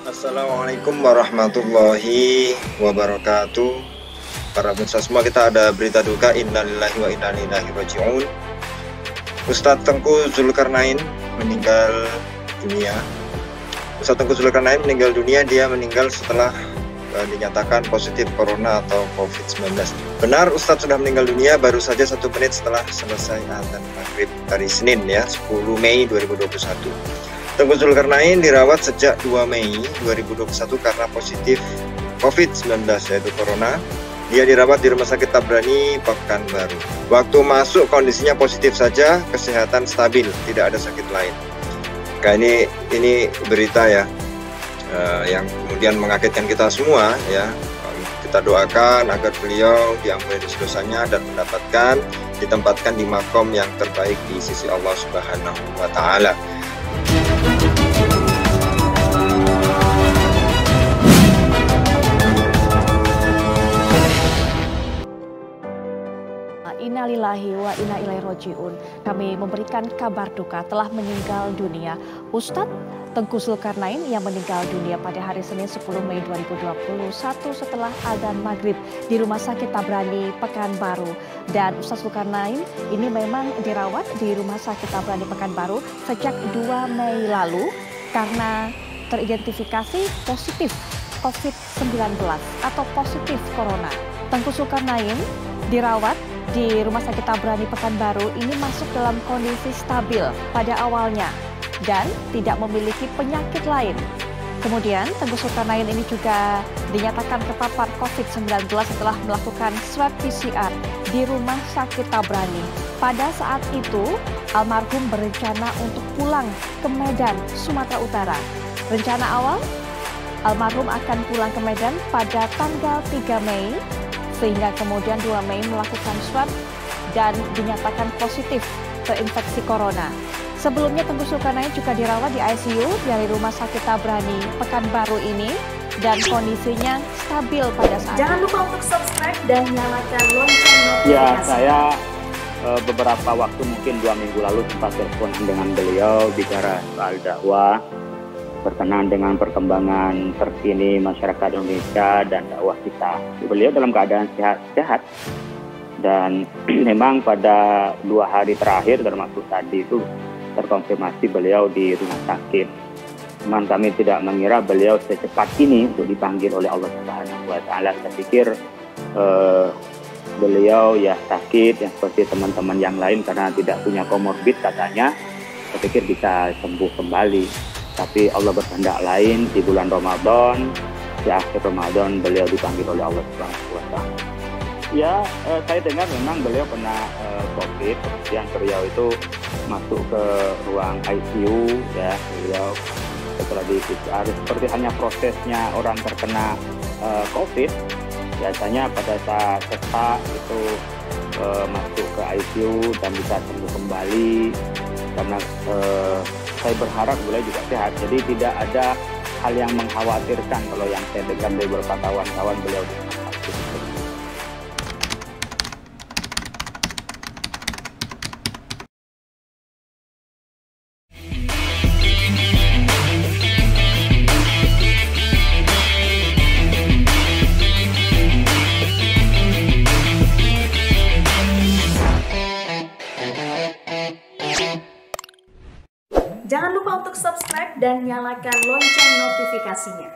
Assalamualaikum warahmatullahi wabarakatuh. Para pemirsa semua, kita ada berita duka, innalillahi wa inna ilaihi raji'un. Ustadz Tengku Zulkarnain meninggal dunia. Ustadz Tengku Zulkarnain meninggal dunia, dia meninggal setelah dinyatakan positif corona atau COVID-19. Benar, Ustadz sudah meninggal dunia baru saja 1 menit setelah selesai azan maghrib hari Senin ya, 10 Mei 2021. Tengku Zulkarnain dirawat sejak 2 Mei 2021 karena positif COVID-19 yaitu corona. Dia dirawat di Rumah Sakit Tabrani, Pekanbaru. Waktu masuk kondisinya positif saja, kesehatan stabil, tidak ada sakit lain. Nah, ini berita ya, yang kemudian mengagetkan kita semua ya. Kita doakan agar beliau diampuni dosanya dan ditempatkan di makom yang terbaik di sisi Allah Subhanahu wa Ta'ala. Innalillahi wa inna ilaihi raji'un. Kami memberikan kabar duka telah meninggal dunia Ustadz Tengku Zulkarnain yang meninggal dunia pada hari Senin 10 Mei 2021 setelah azan maghrib di Rumah Sakit Tabrani, Pekanbaru. Dan Ustadz Zulkarnain ini memang dirawat di Rumah Sakit Tabrani, Pekanbaru sejak 2 Mei lalu karena teridentifikasi positif COVID-19 atau positif corona. Tengku Zulkarnain dirawat di Rumah Sakit Tabrani Pekanbaru ini masuk dalam kondisi stabil pada awalnya dan tidak memiliki penyakit lain. Kemudian Tengku Zulkarnain ini juga dinyatakan terpapar COVID-19 setelah melakukan swab PCR di Rumah Sakit Tabrani. Pada saat itu almarhum berencana untuk pulang ke Medan, Sumatera Utara. Rencana awal almarhum akan pulang ke Medan pada tanggal 3 Mei sehingga kemudian 2 Mei melakukan swab dan dinyatakan positif terinfeksi corona. Sebelumnya Tengku Zulkarnain juga dirawat di ICU dari Rumah Sakit Tabrani Pekanbaru ini dan kondisinya stabil pada saat itu. Jangan lupa untuk subscribe dan nyalakan lonceng notifikasi. Ya, saya beberapa waktu mungkin 2 minggu lalu sempat telepon dengan beliau bicara soal dakwah, berkenaan dengan perkembangan terkini masyarakat Indonesia dan dakwah kita. Beliau dalam keadaan sehat dan memang pada 2 hari terakhir termasuk tadi itu terkonfirmasi beliau di rumah sakit. Cuman kami tidak mengira beliau secepat ini untuk dipanggil oleh Allah Subhanahu wa Ta'ala. Saya pikir beliau ya sakit yang seperti teman-teman yang lain karena tidak punya komorbid katanya. Saya pikir bisa sembuh kembali. Tapi Allah berkehendak lain, di bulan Ramadan, di akhir Ramadan beliau dipanggil oleh Allah Subhanahu wa Ta'ala. Ya, saya dengar memang beliau kena COVID, kemudian beliau itu masuk ke ruang ICU, ya, beliau setelah di PCR, seperti hanya prosesnya orang terkena COVID, biasanya pada saat sesak itu masuk ke ICU dan bisa sembuh kembali, karena saya berharap beliau juga sehat, jadi tidak ada hal yang mengkhawatirkan kalau yang saya dengar dari beberapa kawan-kawan beliau. Jangan lupa untuk subscribe dan nyalakan lonceng notifikasinya.